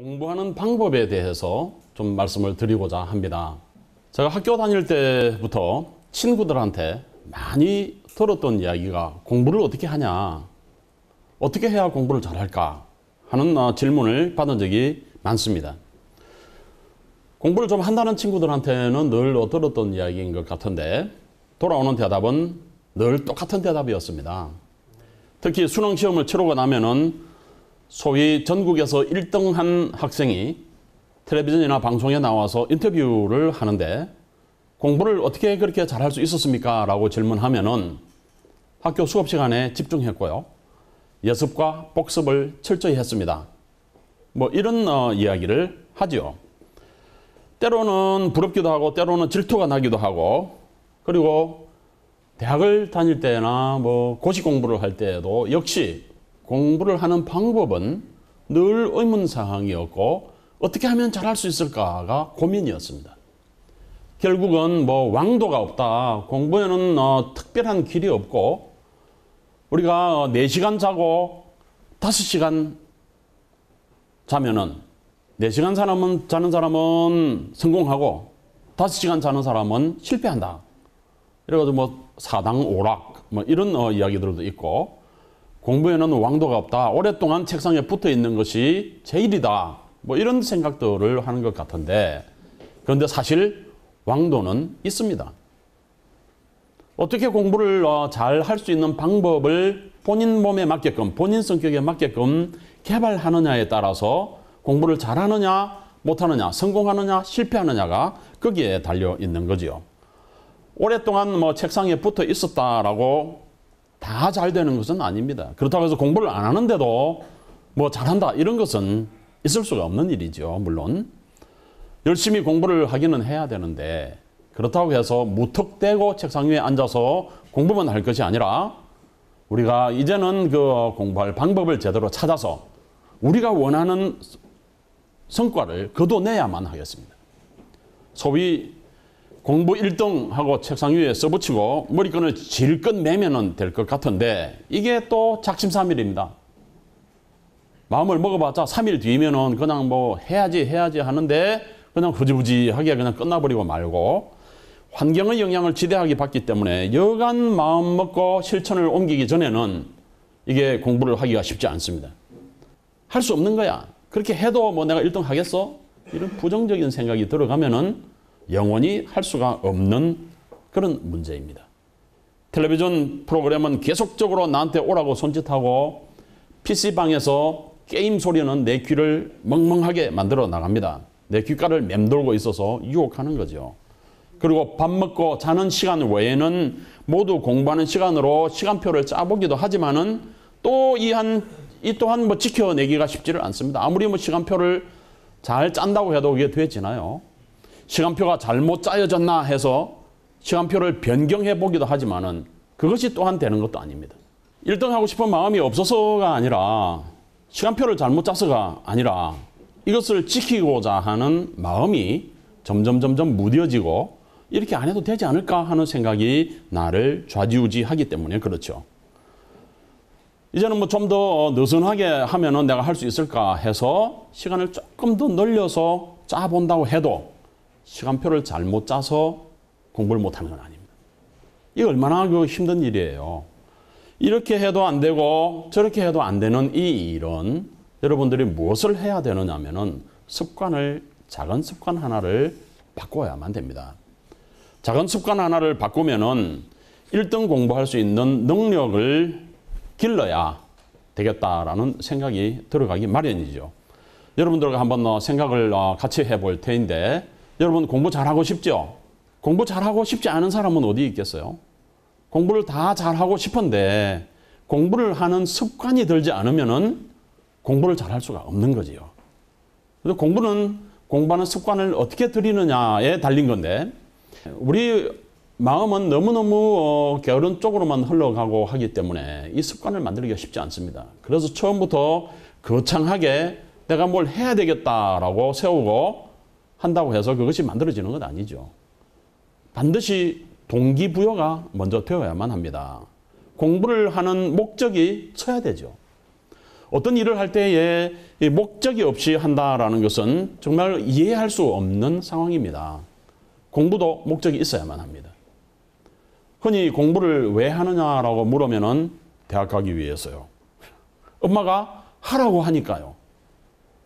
공부하는 방법에 대해서 좀 말씀을 드리고자 합니다. 제가 학교 다닐 때부터 친구들한테 많이 들었던 이야기가 공부를 어떻게 하냐, 어떻게 해야 공부를 잘할까 하는 질문을 받은 적이 많습니다. 공부를 좀 한다는 친구들한테는 늘 들었던 이야기인 것 같은데 돌아오는 대답은 늘 똑같은 대답이었습니다. 특히 수능 시험을 치르고 나면은 소위 전국에서 1등한 학생이 텔레비전이나 방송에 나와서 인터뷰를 하는데 공부를 어떻게 그렇게 잘할 수 있었습니까? 라고 질문하면은 학교 수업 시간에 집중했고요. 예습과 복습을 철저히 했습니다. 뭐 이런 이야기를 하죠. 때로는 부럽기도 하고 때로는 질투가 나기도 하고, 그리고 대학을 다닐 때나 뭐 고시 공부를 할 때에도 역시 공부를 하는 방법은 늘 의문사항이었고 어떻게 하면 잘할 수 있을까가 고민이었습니다. 결국은 뭐 왕도가 없다, 공부에는 특별한 길이 없고 우리가 4시간 자고 5시간 자면은 4시간 자는 사람은 성공하고 5시간 자는 사람은 실패한다. 이래가지고 뭐 사당 오락 뭐 이런 이야기들도 있고, 공부에는 왕도가 없다, 오랫동안 책상에 붙어 있는 것이 제일이다, 뭐 이런 생각들을 하는 것 같은데, 그런데 사실 왕도는 있습니다. 어떻게 공부를 잘 할 수 있는 방법을 본인 몸에 맞게끔, 본인 성격에 맞게끔 개발하느냐에 따라서 공부를 잘하느냐 못하느냐, 성공하느냐 실패하느냐가 거기에 달려 있는 거지요. 오랫동안 뭐 책상에 붙어 있었다라고 다 잘 되는 것은 아닙니다. 그렇다고 해서 공부를 안 하는데도 뭐 잘한다 이런 것은 있을 수가 없는 일이죠. 물론 열심히 공부를 하기는 해야 되는데, 그렇다고 해서 무턱대고 책상 위에 앉아서 공부만 할 것이 아니라 우리가 이제는 그 공부할 방법을 제대로 찾아서 우리가 원하는 성과를 거둬내야만 하겠습니다. 소위 공부 1등 하고 책상 위에 써붙이고 머리끈을 질끈 매면 될 것 같은데 이게 또 작심삼일입니다. 마음을 먹어봤자 3일 뒤면은 그냥 뭐 해야지 하는데 그냥 흐지부지하게 그냥 끝나버리고 말고, 환경의 영향을 지대하게 받기 때문에 여간 마음 먹고 실천을 옮기기 전에는 이게 공부를 하기가 쉽지 않습니다. 할 수 없는 거야. 그렇게 해도 뭐 내가 1등 하겠어? 이런 부정적인 생각이 들어가면은 영원히 할 수가 없는 그런 문제입니다. 텔레비전 프로그램은 계속적으로 나한테 오라고 손짓하고 PC방에서 게임 소리는 내 귀를 멍멍하게 만들어 나갑니다. 내 귓가를 맴돌고 있어서 유혹하는 거죠. 그리고 밥 먹고 자는 시간 외에는 모두 공부하는 시간으로 시간표를 짜보기도 하지만은 또 이 또한 뭐 지켜내기가 쉽지를 않습니다. 아무리 뭐 시간표를 잘 짠다고 해도 그게 되지나요? 시간표가 잘못 짜여졌나 해서 시간표를 변경해 보기도 하지만은 그것이 또한 되는 것도 아닙니다. 1등 하고 싶은 마음이 없어서가 아니라, 시간표를 잘못 짜서가 아니라 이것을 지키고자 하는 마음이 점점 무뎌지고 이렇게 안 해도 되지 않을까 하는 생각이 나를 좌지우지하기 때문에 그렇죠. 이제는 뭐 좀 더 느슨하게 하면은 내가 할 수 있을까 해서 시간을 조금 더 늘려서 짜본다고 해도 시간표를 잘못 짜서 공부를 못하는 건 아닙니다. 이게 얼마나 힘든 일이에요. 이렇게 해도 안 되고 저렇게 해도 안 되는 이 일은 여러분들이 무엇을 해야 되느냐 하면은 작은 습관 하나를 바꿔야만 됩니다. 작은 습관 하나를 바꾸면은 1등 공부할 수 있는 능력을 길러야 되겠다라는 생각이 들어가기 마련이죠. 여러분들과 한번 생각을 같이 해볼 텐데, 여러분 공부 잘하고 싶죠? 공부 잘하고 싶지 않은 사람은 어디 있겠어요? 공부를 다 잘하고 싶은데 공부를 하는 습관이 들지 않으면은 공부를 잘할 수가 없는 거지요. 그래서 공부하는 습관을 어떻게 들이느냐에 달린 건데, 우리 마음은 너무너무 게으른 쪽으로만 흘러가고 하기 때문에 이 습관을 만들기가 쉽지 않습니다. 그래서 처음부터 거창하게 내가 뭘 해야 되겠다라고 세우고 한다고 해서 그것이 만들어지는 건 아니죠. 반드시 동기부여가 먼저 되어야만 합니다. 공부를 하는 목적이 서야 되죠. 어떤 일을 할 때에 이 목적이 없이 한다라는 것은 정말 이해할 수 없는 상황입니다. 공부도 목적이 있어야만 합니다. 흔히 공부를 왜 하느냐라고 물으면은 대학 가기 위해서요. 엄마가 하라고 하니까요.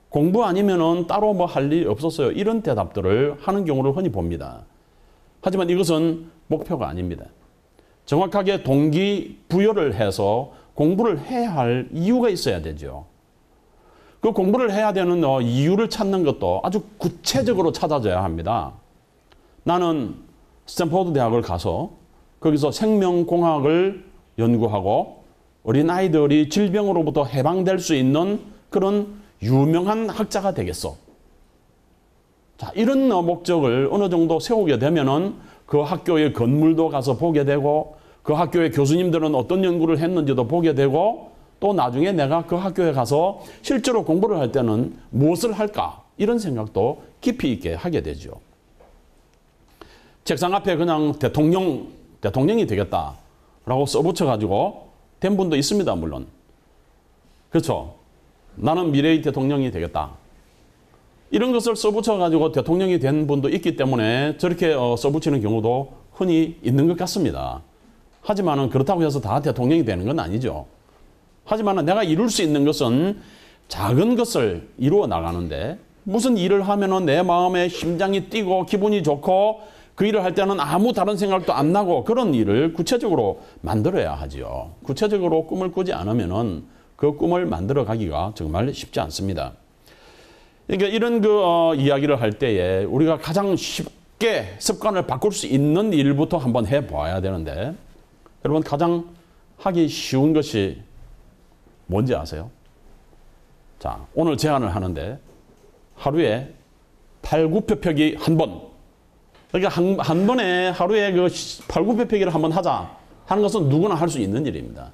공부 아니면은 따로 뭐 할 일 없었어요. 이런 대답들을 하는 경우를 흔히 봅니다. 하지만 이것은 목표가 아닙니다. 정확하게 동기부여를 해서 공부를 해야 할 이유가 있어야 되죠. 그 공부를 해야 되는 이유를 찾는 것도 아주 구체적으로 찾아져야 합니다. 나는 스탠포드 대학을 가서 거기서 생명공학을 연구하고 어린아이들이 질병으로부터 해방될 수 있는 그런 유명한 학자가 되겠어. 자, 이런 목적을 어느 정도 세우게 되면은 그 학교의 건물도 가서 보게 되고 그 학교의 교수님들은 어떤 연구를 했는지도 보게 되고 또 나중에 내가 그 학교에 가서 실제로 공부를 할 때는 무엇을 할까? 이런 생각도 깊이 있게 하게 되죠. 책상 앞에 그냥 대통령이 되겠다라고 써붙여가지고 된 분도 있습니다, 물론. 그렇죠? 나는 미래의 대통령이 되겠다. 이런 것을 써붙여가지고 대통령이 된 분도 있기 때문에 저렇게 써붙이는 경우도 흔히 있는 것 같습니다. 하지만 그렇다고 해서 다 대통령이 되는 건 아니죠. 하지만 내가 이룰 수 있는 것은 작은 것을 이루어 나가는데 무슨 일을 하면은 내 마음에 심장이 뛰고 기분이 좋고 그 일을 할 때는 아무 다른 생각도 안 나고 그런 일을 구체적으로 만들어야 하지요. 구체적으로 꿈을 꾸지 않으면은 그 꿈을 만들어 가기가 정말 쉽지 않습니다. 그러니까 이런 이야기를 할 때에 우리가 가장 쉽게 습관을 바꿀 수 있는 일부터 한번 해봐야 되는데 여러분 가장 하기 쉬운 것이 뭔지 아세요? 자, 오늘 제안을 하는데 하루에 팔굽혀펴기 한 번. 그러니까 한 번에 하루에 그 팔굽혀펴기를 한번 하자 하는 것은 누구나 할 수 있는 일입니다.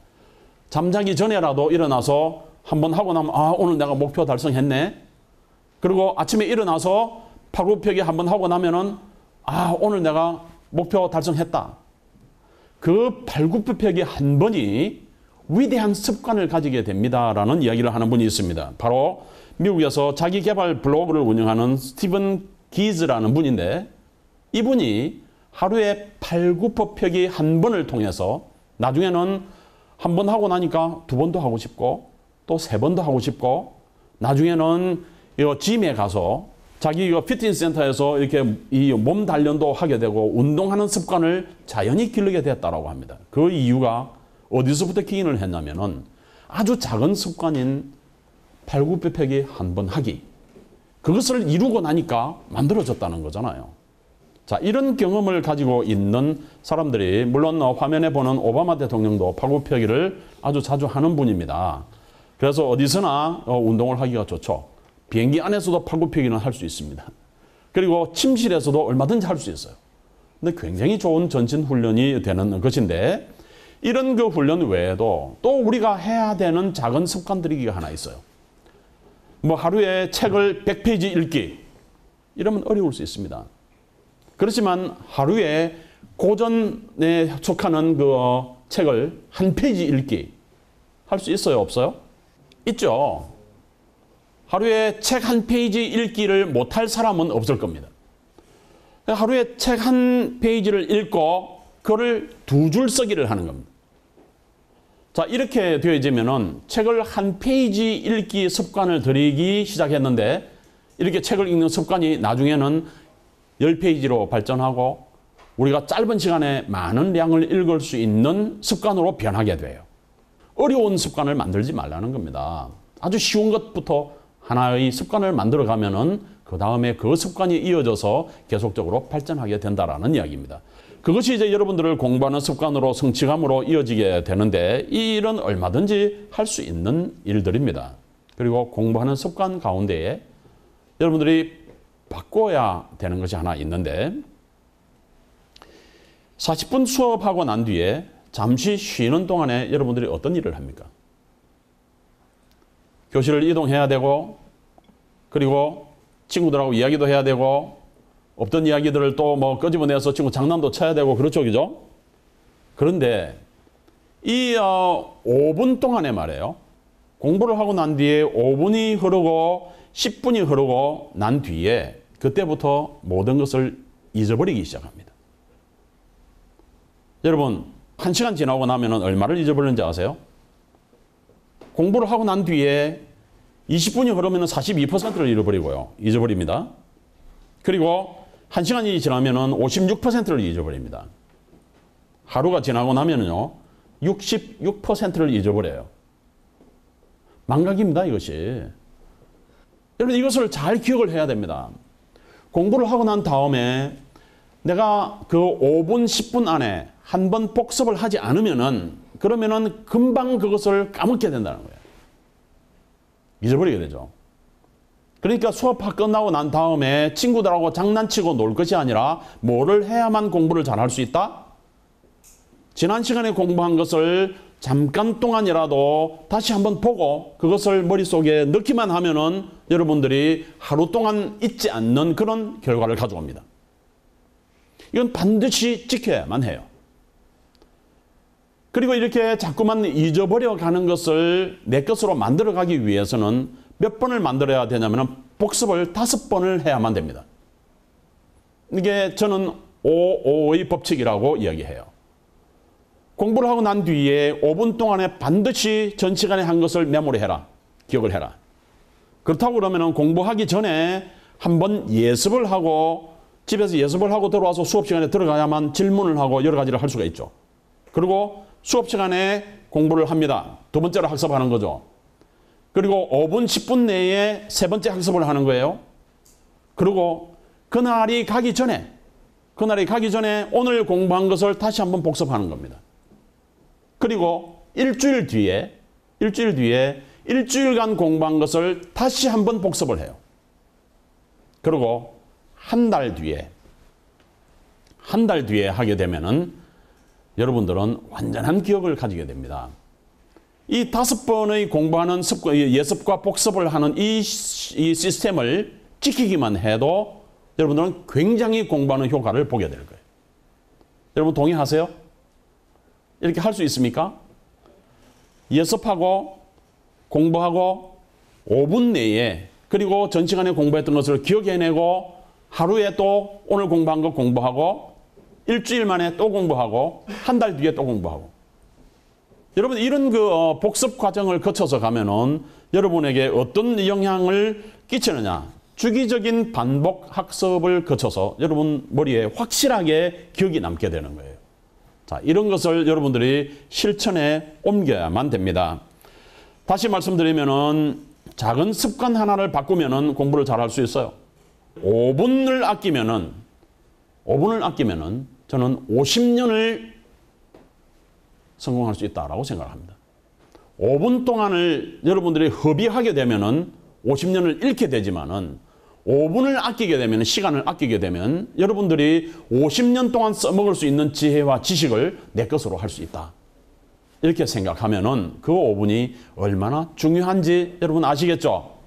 잠자기 전에라도 일어나서 한번 하고 나면 아, 오늘 내가 목표 달성했네. 그리고 아침에 일어나서 팔굽혀펴기 한번 하고 나면은 아, 오늘 내가 목표 달성했다. 그 팔굽혀펴기 한 번이 위대한 습관을 가지게 됩니다라는 이야기를 하는 분이 있습니다. 바로 미국에서 자기개발 블로그를 운영하는 스티븐 기즈라는 분인데 이분이 하루에 팔굽혀펴기 한 번을 통해서 나중에는 한 번 하고 나니까 두 번도 하고 싶고 또 세 번도 하고 싶고 나중에는 짐에 가서 자기 피트니스 센터에서 이렇게 이 몸 단련도 하게 되고 운동하는 습관을 자연히 기르게 됐다라고 합니다. 그 이유가 어디서부터 기인을 했냐면은 아주 작은 습관인 팔굽혀펴기 한 번 하기. 그것을 이루고 나니까 만들어졌다는 거잖아요. 자, 이런 경험을 가지고 있는 사람들이 물론 화면에 보는 오바마 대통령도 팔굽혀펴기를 아주 자주 하는 분입니다. 그래서 어디서나 운동을 하기가 좋죠. 비행기 안에서도 팔굽혀펴기는 할 수 있습니다. 그리고 침실에서도 얼마든지 할 수 있어요. 근데 굉장히 좋은 전신 훈련이 되는 것인데 이런 그 훈련 외에도 또 우리가 해야 되는 작은 습관들이 하나 있어요. 뭐 하루에 책을 100페이지 읽기 이러면 어려울 수 있습니다. 그렇지만 하루에 고전에 속하는 그 책을 한 페이지 읽기 할 수 있어요, 없어요? 있죠. 하루에 책 한 페이지 읽기를 못할 사람은 없을 겁니다. 하루에 책 한 페이지를 읽고 그거를 두 줄 쓰기를 하는 겁니다. 자, 이렇게 되어지면은 책을 한 페이지 읽기 습관을 들이기 시작했는데 이렇게 책을 읽는 습관이 나중에는 10페이지로 발전하고 우리가 짧은 시간에 많은 량을 읽을 수 있는 습관으로 변하게 돼요. 어려운 습관을 만들지 말라는 겁니다. 아주 쉬운 것부터 하나의 습관을 만들어 가면은 그 다음에 그 습관이 이어져서 계속적으로 발전하게 된다라는 이야기입니다. 그것이 이제 여러분들을 공부하는 습관으로 성취감으로 이어지게 되는데 이 일은 얼마든지 할 수 있는 일들입니다. 그리고 공부하는 습관 가운데에 여러분들이 바꿔야 되는 것이 하나 있는데 40분 수업하고 난 뒤에 잠시 쉬는 동안에 여러분들이 어떤 일을 합니까? 교실을 이동해야 되고 그리고 친구들하고 이야기도 해야 되고 없던 이야기들을 또 뭐 끄집어내서 친구 장난도 쳐야 되고 그렇죠, 그죠? 그런데 이 5분 동안에 말이에요. 공부를 하고 난 뒤에 5분이 흐르고 10분이 흐르고 난 뒤에 그때부터 모든 것을 잊어버리기 시작합니다. 여러분, 1시간 지나고 나면 얼마를 잊어버리는지 아세요? 공부를 하고 난 뒤에 20분이 흐르면 42%를 잊어버립니다. 그리고 1시간이 지나면 56%를 잊어버립니다. 하루가 지나고 나면요 66%를 잊어버려요. 망각입니다, 이것이. 여러분, 이것을 잘 기억을 해야 됩니다. 공부를 하고 난 다음에 내가 그 5분, 10분 안에 한 번 복습을 하지 않으면은 그러면은 금방 그것을 까먹게 된다는 거예요. 잊어버리게 되죠. 그러니까 수업 끝나고 난 다음에 친구들하고 장난치고 놀 것이 아니라 뭐를 해야만 공부를 잘할 수 있다? 지난 시간에 공부한 것을 잠깐 동안이라도 다시 한번 보고 그것을 머릿속에 넣기만 하면은 여러분들이 하루 동안 잊지 않는 그런 결과를 가져옵니다. 이건 반드시 지켜야만 해요. 그리고 이렇게 자꾸만 잊어버려 가는 것을 내 것으로 만들어가기 위해서는 몇 번을 만들어야 되냐면 복습을 5번을 해야만 됩니다. 이게 저는 5-5의 법칙이라고 이야기해요. 공부를 하고 난 뒤에 5분 동안에 반드시 전 시간에 한 것을 메모를 해라. 기억을 해라. 그렇다고 그러면 공부하기 전에 한번 예습을 하고 집에서 예습을 하고 들어와서 수업 시간에 들어가야만 질문을 하고 여러 가지를 할 수가 있죠. 그리고 수업 시간에 공부를 합니다. 두 번째로 학습하는 거죠. 그리고 5분, 10분 내에 세 번째 학습을 하는 거예요. 그리고 그날이 가기 전에 오늘 공부한 것을 다시 한번 복습하는 겁니다. 그리고 일주일 뒤에 일주일간 공부한 것을 다시 한번 복습을 해요. 그리고 한 달 뒤에 하게 되면은 여러분들은 완전한 기억을 가지게 됩니다. 이 5번의 공부하는 습관, 예습과 복습을 하는 이 시스템을 지키기만 해도 여러분들은 굉장히 공부하는 효과를 보게 될 거예요. 여러분 동의하세요? 이렇게 할 수 있습니까? 예습하고 공부하고 5분 내에 그리고 전 시간에 공부했던 것을 기억해내고 하루에 또 오늘 공부한 거 공부하고 일주일 만에 또 공부하고 한 달 뒤에 또 공부하고 여러분 이런 복습 과정을 거쳐서 가면은 여러분에게 어떤 영향을 끼치느냐 주기적인 반복 학습을 거쳐서 여러분 머리에 확실하게 기억이 남게 되는 거예요. 자, 이런 것을 여러분들이 실천에 옮겨야만 됩니다. 다시 말씀드리면은 작은 습관 하나를 바꾸면은 공부를 잘할 수 있어요. 5분을 아끼면은 저는 50년을 성공할 수 있다라고 생각합니다. 5분 동안을 여러분들이 허비하게 되면은 50년을 잃게 되지만은 5분을 아끼게 되면, 시간을 아끼게 되면 여러분들이 50년 동안 써먹을 수 있는 지혜와 지식을 내 것으로 할 수 있다. 이렇게 생각하면은 그 5분이 얼마나 중요한지 여러분 아시겠죠?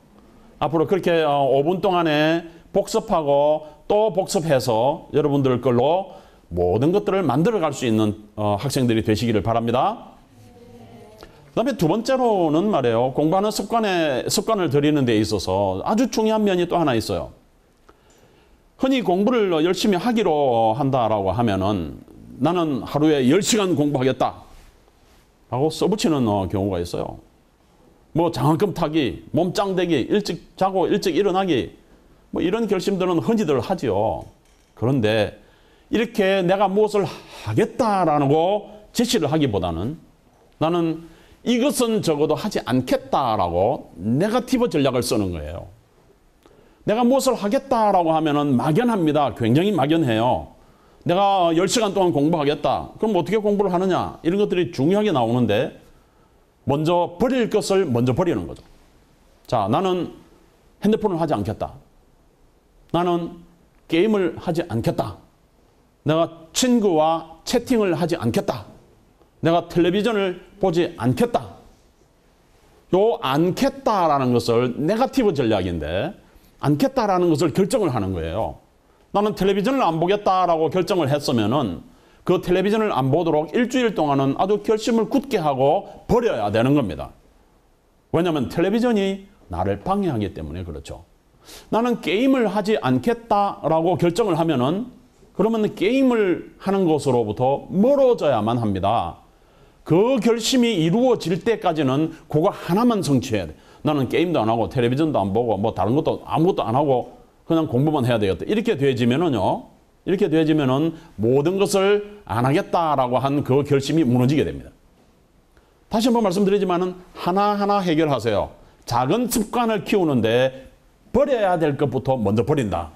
앞으로 그렇게 5분 동안에 복습하고 또 복습해서 여러분들 걸로 모든 것들을 만들어 갈 수 있는 학생들이 되시기를 바랍니다. 그 다음에 두 번째로는 말이에요. 공부하는 습관을 들이는 데 있어서 아주 중요한 면이 또 하나 있어요. 흔히 공부를 열심히 하기로 한다라고 하면은 나는 하루에 10시간 공부하겠다 라고 써붙이는 경우가 있어요. 뭐 장학금 타기, 몸짱 되기, 일찍 자고 일찍 일어나기 뭐 이런 결심들은 흔히들 하지요. 그런데 이렇게 내가 무엇을 하겠다라고 제시를 하기보다는 나는 이것은 적어도 하지 않겠다라고 네거티브 전략을 쓰는 거예요. 내가 무엇을 하겠다라고 하면은 막연합니다. 굉장히 막연해요. 내가 10시간 동안 공부하겠다. 그럼 어떻게 공부를 하느냐? 이런 것들이 중요하게 나오는데 먼저 버릴 것을 먼저 버리는 거죠. 자, 나는 핸드폰을 하지 않겠다. 나는 게임을 하지 않겠다. 내가 친구와 채팅을 하지 않겠다. 내가 텔레비전을 보지 않겠다. 요 않겠다라는 것을 네거티브 전략인데 않겠다라는 것을 결정을 하는 거예요. 나는 텔레비전을 안 보겠다라고 결정을 했으면은 그 텔레비전을 안 보도록 일주일 동안은 아주 결심을 굳게 하고 버려야 되는 겁니다. 왜냐하면 텔레비전이 나를 방해하기 때문에 그렇죠. 나는 게임을 하지 않겠다라고 결정을 하면은 그러면 게임을 하는 것으로부터 멀어져야만 합니다. 그 결심이 이루어질 때까지는 그거 하나만 성취해야 돼. 나는 게임도 안 하고 텔레비전도 안 보고 뭐 다른 것도 아무것도 안 하고 그냥 공부만 해야 되겠다. 이렇게 되어지면은요. 이렇게 되어지면은 모든 것을 안 하겠다라고 한 그 결심이 무너지게 됩니다. 다시 한번 말씀드리지만은 하나하나 해결하세요. 작은 습관을 키우는데 버려야 될 것부터 먼저 버린다.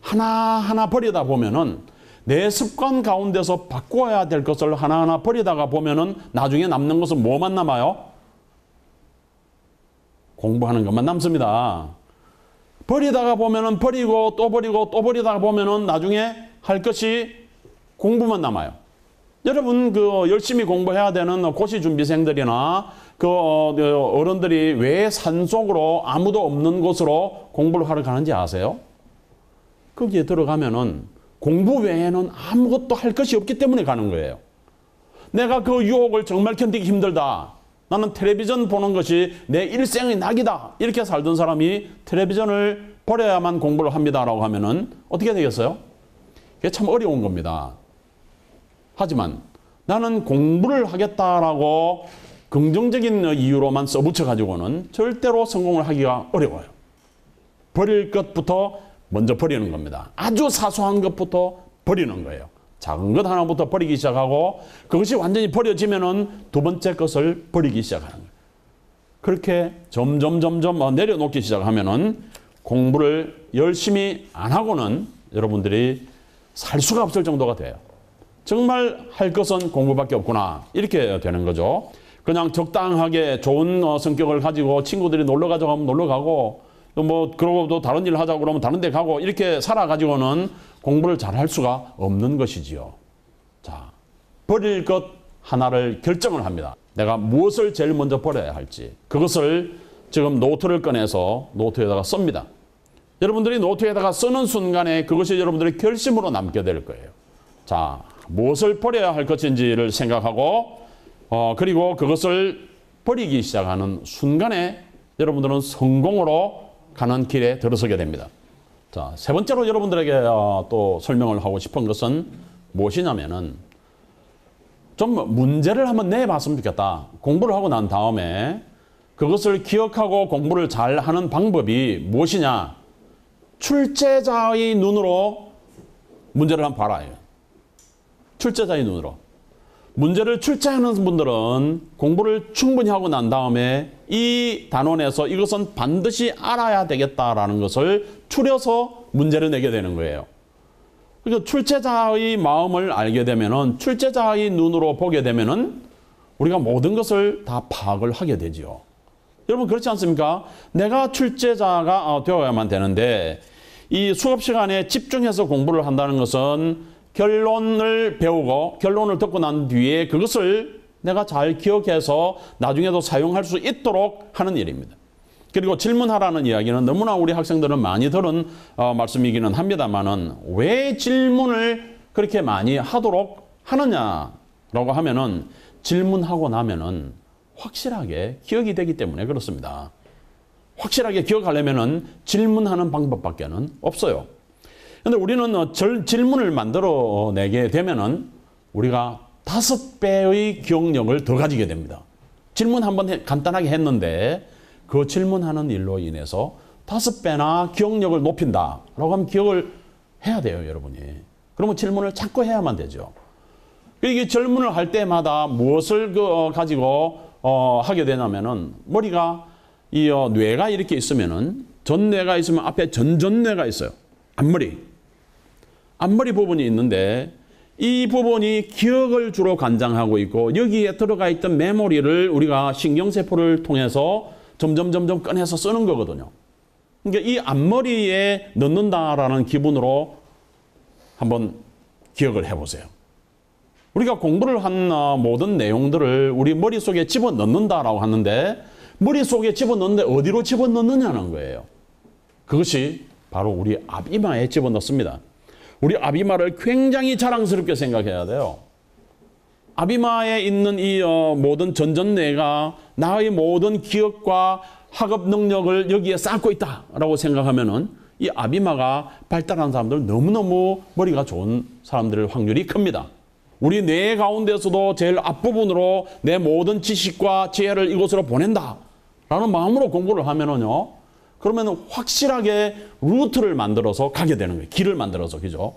하나하나 버리다 보면은 내 습관 가운데서 바꿔야 될 것을 하나하나 버리다가 보면은 나중에 남는 것은 뭐만 남아요? 공부하는 것만 남습니다. 버리다가 보면은 버리고 또 버리고 또 버리다가 보면은 나중에 할 것이 공부만 남아요. 여러분 그 열심히 공부해야 되는 고시 준비생들이나 그 어른들이 왜 산속으로 아무도 없는 곳으로 공부를 하러 가는지 아세요? 거기에 들어가면은 공부 외에는 아무것도 할 것이 없기 때문에 가는 거예요. 내가 그 유혹을 정말 견디기 힘들다. 나는 텔레비전 보는 것이 내 일생의 낙이다. 이렇게 살던 사람이 텔레비전을 버려야만 공부를 합니다라고 하면은 어떻게 되겠어요? 그게 참 어려운 겁니다. 하지만 나는 공부를 하겠다라고 긍정적인 이유로만 써붙여 가지고는 절대로 성공을 하기가 어려워요. 버릴 것부터 먼저 버리는 겁니다. 아주 사소한 것부터 버리는 거예요. 작은 것 하나부터 버리기 시작하고 그것이 완전히 버려지면은 두 번째 것을 버리기 시작하는 거예요. 그렇게 점점 내려놓기 시작하면은 공부를 열심히 안 하고는 여러분들이 살 수가 없을 정도가 돼요. 정말 할 것은 공부밖에 없구나. 이렇게 되는 거죠. 그냥 적당하게 좋은 성격을 가지고 친구들이 놀러 가자고 하면 놀러 가고 또 뭐 그러고 또 다른 일을 하자고 그러면 다른 데 가고 이렇게 살아가지고는 공부를 잘 할 수가 없는 것이지요. 자, 버릴 것 하나를 결정을 합니다. 내가 무엇을 제일 먼저 버려야 할지. 그것을 지금 노트를 꺼내서 노트에다가 씁니다. 여러분들이 노트에다가 쓰는 순간에 그것이 여러분들의 결심으로 남게 될 거예요. 자, 무엇을 버려야 할 것인지를 생각하고 그리고 그것을 버리기 시작하는 순간에 여러분들은 성공으로 가는 길에 들어서게 됩니다. 자, 세 번째로 여러분들에게 또 설명을 하고 싶은 것은 무엇이냐면은 좀 문제를 한번 내봤으면 좋겠다. 공부를 하고 난 다음에 그것을 기억하고 공부를 잘 하는 방법이 무엇이냐? 출제자의 눈으로 문제를 한번 봐라. 출제자의 눈으로. 문제를 출제하는 분들은 공부를 충분히 하고 난 다음에 이 단원에서 이것은 반드시 알아야 되겠다라는 것을 추려서 문제를 내게 되는 거예요. 그러니까 출제자의 마음을 알게 되면은 출제자의 눈으로 보게 되면은 우리가 모든 것을 다 파악을 하게 되지요. 여러분 그렇지 않습니까? 내가 출제자가 되어야만 되는데 이 수업 시간에 집중해서 공부를 한다는 것은 결론을 배우고 결론을 듣고 난 뒤에 그것을 내가 잘 기억해서 나중에도 사용할 수 있도록 하는 일입니다. 그리고 질문하라는 이야기는 너무나 우리 학생들은 많이 들은 말씀이기는 합니다만은 왜 질문을 그렇게 많이 하도록 하느냐라고 하면은 질문하고 나면은 확실하게 기억이 되기 때문에 그렇습니다. 확실하게 기억하려면은 질문하는 방법밖에는 없어요. 근데 우리는 질문을 만들어내게 되면은 우리가 5배의 기억력을 더 가지게 됩니다. 질문 한번 간단하게 했는데 그 질문하는 일로 인해서 5배나 기억력을 높인다라고 하면 기억을 해야 돼요, 여러분이. 그러면 질문을 자꾸 해야만 되죠. 이게 질문을 할 때마다 무엇을 가지고 하게 되냐면은 머리가 이 뇌가 이렇게 있으면은 전뇌가 있으면 앞에 전전뇌가 있어요. 앞머리 부분이 있는데 이 부분이 기억을 주로 관장하고 있고 여기에 들어가 있던 메모리를 우리가 신경세포를 통해서 점점 꺼내서 쓰는 거거든요. 그러니까 이 앞머리에 넣는다라는 기분으로 한번 기억을 해보세요. 우리가 공부를 한 모든 내용들을 우리 머릿속에 집어넣는다라고 하는데 머릿속에 집어넣는데 어디로 집어넣느냐는 거예요. 그것이 바로 우리 앞이마에 집어넣습니다. 우리 앞이마를 굉장히 자랑스럽게 생각해야 돼요. 아비마에 있는 이 모든 전전뇌가 나의 모든 기억과 학업 능력을 여기에 쌓고 있다라고 생각하면은 이 아비마가 발달한 사람들은 너무너무 머리가 좋은 사람들일 확률이 큽니다. 우리 뇌 가운데서도 제일 앞부분으로 내 모든 지식과 지혜를 이곳으로 보낸다라는 마음으로 공부를 하면은요. 그러면 확실하게 루트를 만들어서 가게 되는 거예요. 길을 만들어서, 그죠?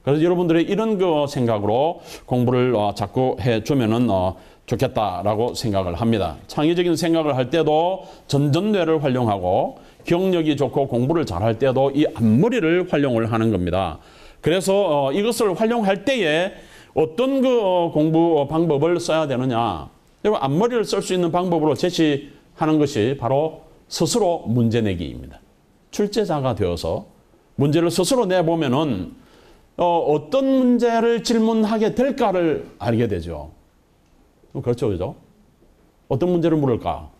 그래서 여러분들이 이런 그 생각으로 공부를 자꾸 해주면은 좋겠다라고 생각을 합니다. 창의적인 생각을 할 때도 전전뇌를 활용하고 기억력이 좋고 공부를 잘할 때도 이 앞머리를 활용을 하는 겁니다. 그래서 이것을 활용할 때에 어떤 그 공부 방법을 써야 되느냐. 앞머리를 쓸 수 있는 방법으로 제시하는 것이 바로 스스로 문제 내기입니다. 출제자가 되어서 문제를 스스로 내보면은 어떤 문제를 질문하게 될까를 알게 되죠. 그렇죠, 그죠? 어떤 문제를 물을까?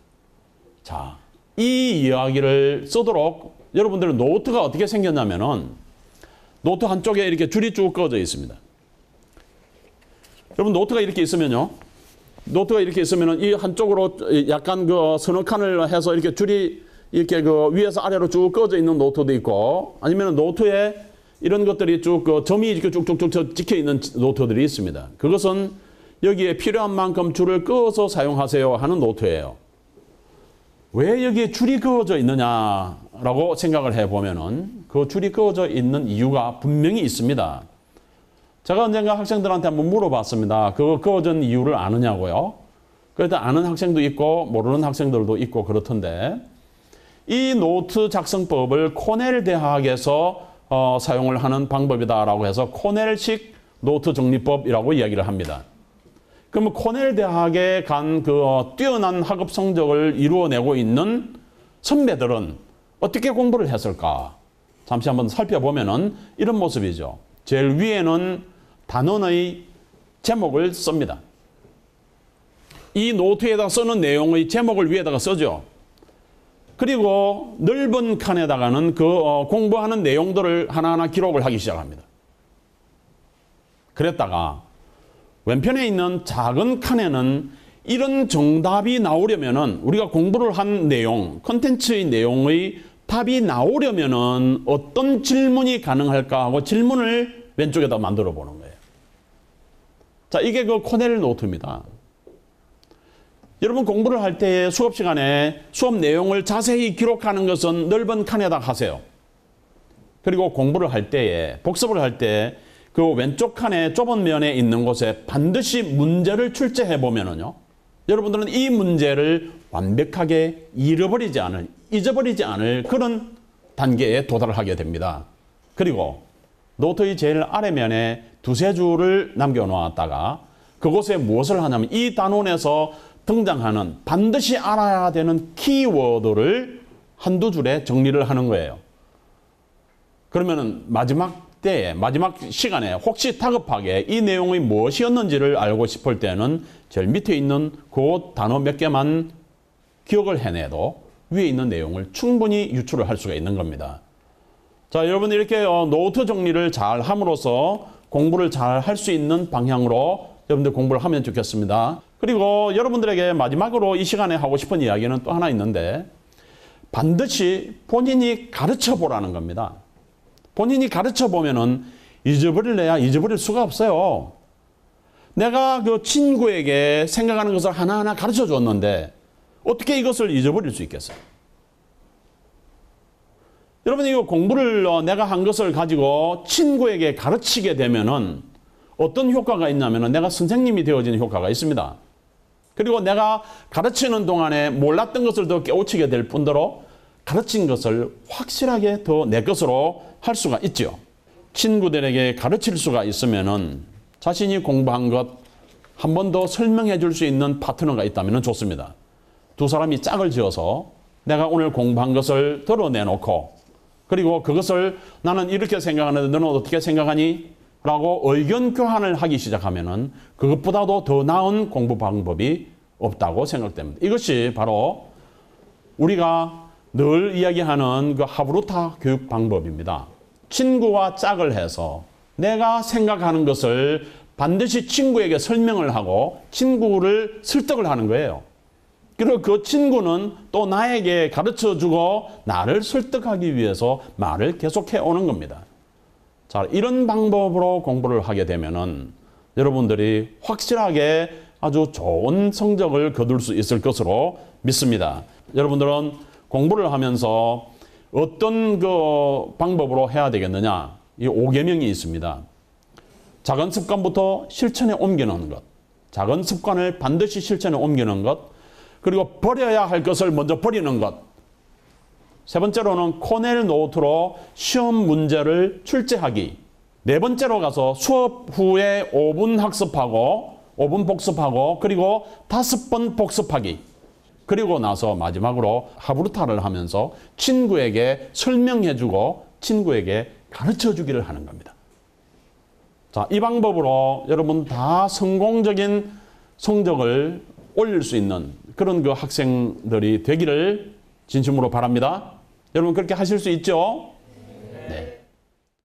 자, 이 이야기를 쓰도록 여러분들은 노트가 어떻게 생겼냐면은 노트 한쪽에 이렇게 줄이 쭉 그어져 있습니다. 여러분 노트가 이렇게 있으면요. 노트가 이렇게 있으면은 이 한쪽으로 약간 그 서너 칸을 해서 이렇게 줄이 이렇게 그 위에서 아래로 쭉 그어져 있는 노트도 있고 아니면 노트에 이런 것들이 쭉 그 점이 이렇게 쭉쭉쭉 찍혀 있는 노트들이 있습니다. 그것은 여기에 필요한 만큼 줄을 그어서 사용하세요 하는 노트예요. 왜 여기에 줄이 그어져 있느냐라고 생각을 해보면은 그 줄이 그어져 있는 이유가 분명히 있습니다. 제가 언젠가 학생들한테 한번 물어봤습니다. 그거 그어진 이유를 아느냐고요. 그래도 아는 학생도 있고 모르는 학생들도 있고 그렇던데 이 노트 작성법을 코넬 대학에서 사용을 하는 방법이다라고 해서 코넬식 노트 정리법이라고 이야기를 합니다. 그러면 코넬 대학에 간 그 뛰어난 학업 성적을 이루어내고 있는 선배들은 어떻게 공부를 했을까? 잠시 한번 살펴보면은 이런 모습이죠. 제일 위에는 단원의 제목을 씁니다. 이 노트에다 쓰는 내용의 제목을 위에다가 쓰죠. 그리고 넓은 칸에다가는 그 공부하는 내용들을 하나하나 기록을 하기 시작합니다. 그랬다가 왼편에 있는 작은 칸에는 이런 정답이 나오려면은 우리가 공부를 한 내용, 컨텐츠의 내용의 답이 나오려면은 어떤 질문이 가능할까 하고 질문을 왼쪽에다 만들어 보는 거예요. 자, 이게 그 코넬 노트입니다. 여러분 공부를 할 때 수업 시간에 수업 내용을 자세히 기록하는 것은 넓은 칸에다 하세요. 그리고 공부를 할 때에 복습을 할 때 그 왼쪽 칸에 좁은 면에 있는 곳에 반드시 문제를 출제해 보면은요. 여러분들은 이 문제를 완벽하게 잊어버리지 않을 그런 단계에 도달을 하게 됩니다. 그리고 노트의 제일 아래면에 두세 줄을 남겨놓았다가 그곳에 무엇을 하냐면 이 단원에서 등장하는 반드시 알아야 되는 키워드를 한두 줄에 정리를 하는 거예요. 그러면은 마지막 시간에 혹시 다급하게 이 내용이 무엇이었는지를 알고 싶을 때는 제일 밑에 있는 그 단어 몇 개만 기억을 해내도 위에 있는 내용을 충분히 유출을 할 수가 있는 겁니다. 자, 여러분 이렇게 노트 정리를 잘 함으로써 공부를 잘 할 수 있는 방향으로 여러분들 공부를 하면 좋겠습니다. 그리고 여러분들에게 마지막으로 이 시간에 하고 싶은 이야기는 또 하나 있는데 반드시 본인이 가르쳐 보라는 겁니다. 본인이 가르쳐 보면은 잊어버릴래야 잊어버릴 수가 없어요. 내가 그 친구에게 생각하는 것을 하나하나 가르쳐 줬는데 어떻게 이것을 잊어버릴 수 있겠어요? 여러분 이거 공부를 내가 한 것을 가지고 친구에게 가르치게 되면은 어떤 효과가 있냐면은 내가 선생님이 되어지는 효과가 있습니다. 그리고 내가 가르치는 동안에 몰랐던 것을 더 깨우치게 될 뿐더러 가르친 것을 확실하게 더 내 것으로 할 수가 있죠. 친구들에게 가르칠 수가 있으면은 자신이 공부한 것 한 번 더 설명해 줄 수 있는 파트너가 있다면 좋습니다. 두 사람이 짝을 지어서 내가 오늘 공부한 것을 드러내놓고 그리고 그것을 나는 이렇게 생각하는데 너는 어떻게 생각하니? 라고 의견 교환을 하기 시작하면은 그것보다도 더 나은 공부 방법이 없다고 생각됩니다. 이것이 바로 우리가 늘 이야기하는 그 하브루타 교육 방법입니다. 친구와 짝을 해서 내가 생각하는 것을 반드시 친구에게 설명을 하고 친구를 설득을 하는 거예요. 그리고 그 친구는 또 나에게 가르쳐주고 나를 설득하기 위해서 말을 계속해 오는 겁니다. 자, 이런 방법으로 공부를 하게 되면은 여러분들이 확실하게 아주 좋은 성적을 거둘 수 있을 것으로 믿습니다. 여러분들은 공부를 하면서 어떤 그 방법으로 해야 되겠느냐? 이 5계명이 있습니다. 작은 습관부터 실천에 옮기는 것. 작은 습관을 반드시 실천에 옮기는 것. 그리고 버려야 할 것을 먼저 버리는 것. 세 번째로는 코넬 노트로 시험 문제를 출제하기. 네 번째로 가서 수업 후에 5분 학습하고 5분 복습하고 그리고 5번 복습하기. 그리고 나서 마지막으로 하부르타를 하면서 친구에게 설명해주고 친구에게 가르쳐주기를 하는 겁니다. 자, 이 방법으로 여러분 다 성공적인 성적을 올릴 수 있는 그런 그 학생들이 되기를 진심으로 바랍니다. 여러분 그렇게 하실 수 있죠?